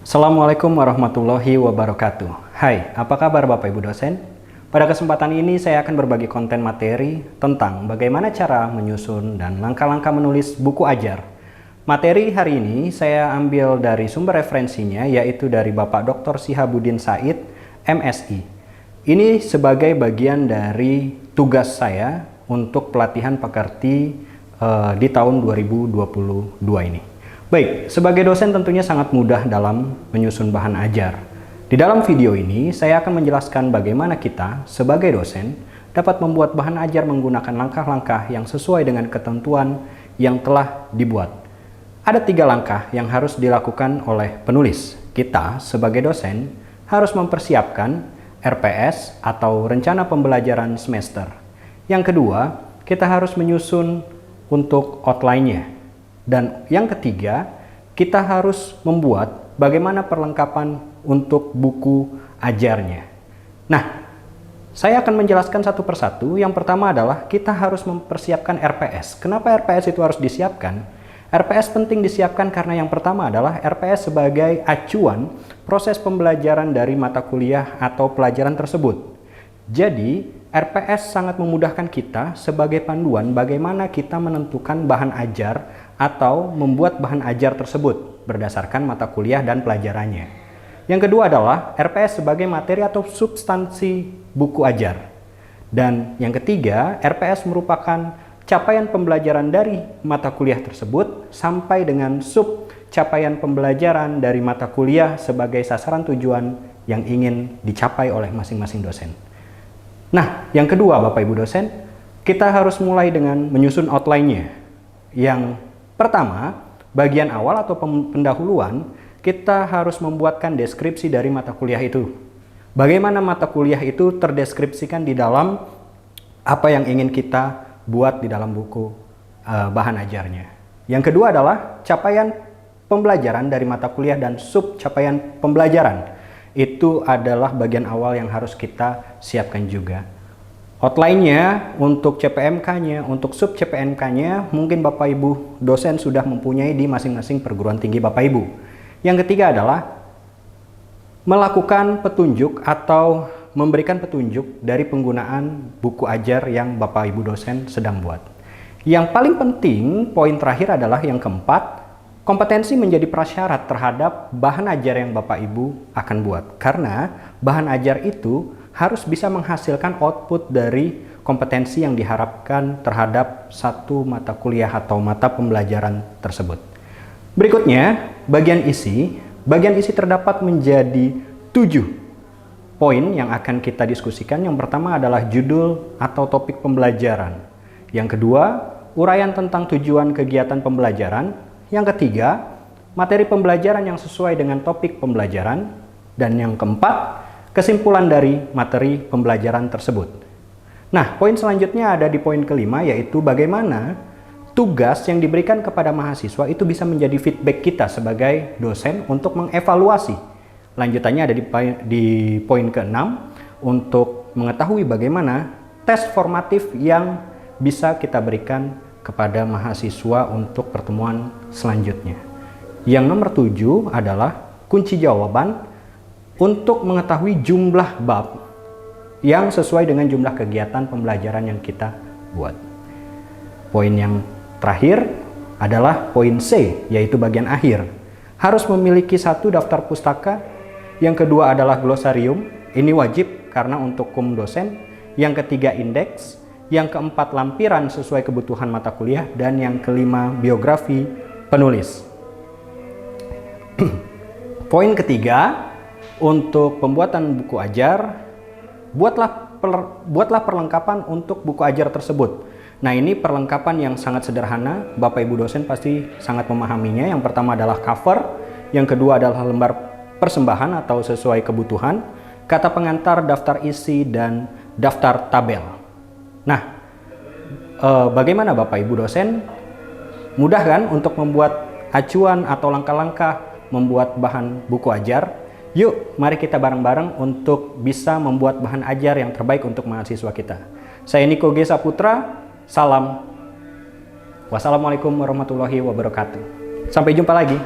Assalamualaikum warahmatullahi wabarakatuh. Hai, apa kabar Bapak Ibu dosen? Pada kesempatan ini saya akan berbagi konten materi tentang bagaimana cara menyusun dan langkah-langkah menulis buku ajar. Materi hari ini saya ambil dari sumber referensinya, yaitu dari Bapak Dr. Sihabuddin Said, MSI. Ini sebagai bagian dari tugas saya untuk pelatihan pekerti di tahun 2022 ini. Baik, sebagai dosen tentunya sangat mudah dalam menyusun bahan ajar. Di dalam video ini, saya akan menjelaskan bagaimana kita sebagai dosen dapat membuat bahan ajar menggunakan langkah-langkah yang sesuai dengan ketentuan yang telah dibuat. Ada 3 langkah yang harus dilakukan oleh penulis. Kita sebagai dosen harus mempersiapkan RPS atau rencana pembelajaran semester. Yang kedua, kita harus menyusun untuk outline-nya. Dan yang ketiga, kita harus membuat bagaimana perlengkapan untuk buku ajarnya. Nah, saya akan menjelaskan satu persatu. Yang pertama adalah kita harus mempersiapkan RPS. Kenapa RPS itu harus disiapkan? RPS penting disiapkan karena yang pertama adalah RPS sebagai acuan proses pembelajaran dari mata kuliah atau pelajaran tersebut. Jadi, RPS sangat memudahkan kita sebagai panduan bagaimana kita menentukan bahan ajar atau membuat bahan ajar tersebut berdasarkan mata kuliah dan pelajarannya. Yang kedua adalah RPS sebagai materi atau substansi buku ajar. Dan yang ketiga, RPS merupakan capaian pembelajaran dari mata kuliah tersebut sampai dengan sub capaian pembelajaran dari mata kuliah sebagai sasaran tujuan yang ingin dicapai oleh masing-masing dosen. Nah, yang kedua Bapak Ibu dosen, kita harus mulai dengan menyusun outline-nya. Yang pertama, bagian awal atau pendahuluan, kita harus membuatkan deskripsi dari mata kuliah itu. Bagaimana mata kuliah itu terdeskripsikan di dalam apa yang ingin kita buat di dalam buku bahan ajarnya. Yang kedua adalah capaian pembelajaran dari mata kuliah dan sub capaian pembelajaran. Itu adalah bagian awal yang harus kita siapkan juga. Outline-nya untuk CPMK-nya, untuk sub CPMK-nya mungkin Bapak Ibu dosen sudah mempunyai di masing-masing perguruan tinggi Bapak Ibu. Yang ketiga adalah melakukan petunjuk atau memberikan petunjuk dari penggunaan buku ajar yang Bapak Ibu dosen sedang buat. Yang paling penting, poin terakhir adalah yang keempat, kompetensi menjadi prasyarat terhadap bahan ajar yang Bapak Ibu akan buat. Karena bahan ajar itu harus bisa menghasilkan output dari kompetensi yang diharapkan terhadap satu mata kuliah atau mata pembelajaran tersebut. Berikutnya, bagian isi. Bagian isi terdapat menjadi 7 poin yang akan kita diskusikan. Yang pertama adalah judul atau topik pembelajaran. Yang kedua, uraian tentang tujuan kegiatan pembelajaran. Yang ketiga, materi pembelajaran yang sesuai dengan topik pembelajaran. Dan yang keempat, kesimpulan dari materi pembelajaran tersebut. Nah, poin selanjutnya ada di poin kelima, yaitu bagaimana tugas yang diberikan kepada mahasiswa itu bisa menjadi feedback kita sebagai dosen untuk mengevaluasi. Lanjutannya ada di poin keenam, untuk mengetahui bagaimana tes formatif yang bisa kita berikan kepada mahasiswa untuk pertemuan selanjutnya. Yang nomor 7 adalah kunci jawaban untuk mengetahui jumlah bab yang sesuai dengan jumlah kegiatan pembelajaran yang kita buat. Poin yang terakhir adalah poin C, yaitu bagian akhir. Harus memiliki 1 daftar pustaka. Yang kedua adalah glosarium. Ini wajib karena untuk dosen. Yang ketiga indeks. Yang keempat lampiran sesuai kebutuhan mata kuliah, dan yang kelima biografi penulis. Poin ketiga, untuk pembuatan buku ajar, buatlah perlengkapan untuk buku ajar tersebut. Nah, ini perlengkapan yang sangat sederhana, Bapak Ibu dosen pasti sangat memahaminya. Yang pertama adalah cover, yang kedua adalah lembar persembahan atau sesuai kebutuhan, kata pengantar, daftar isi, dan daftar tabel. Nah, bagaimana Bapak Ibu dosen? Mudah kan untuk membuat acuan atau langkah-langkah membuat bahan buku ajar? Yuk, mari kita bareng-bareng untuk bisa membuat bahan ajar yang terbaik untuk mahasiswa kita. Saya Niko G. Saputra, salam. Wassalamualaikum warahmatullahi wabarakatuh. Sampai jumpa lagi.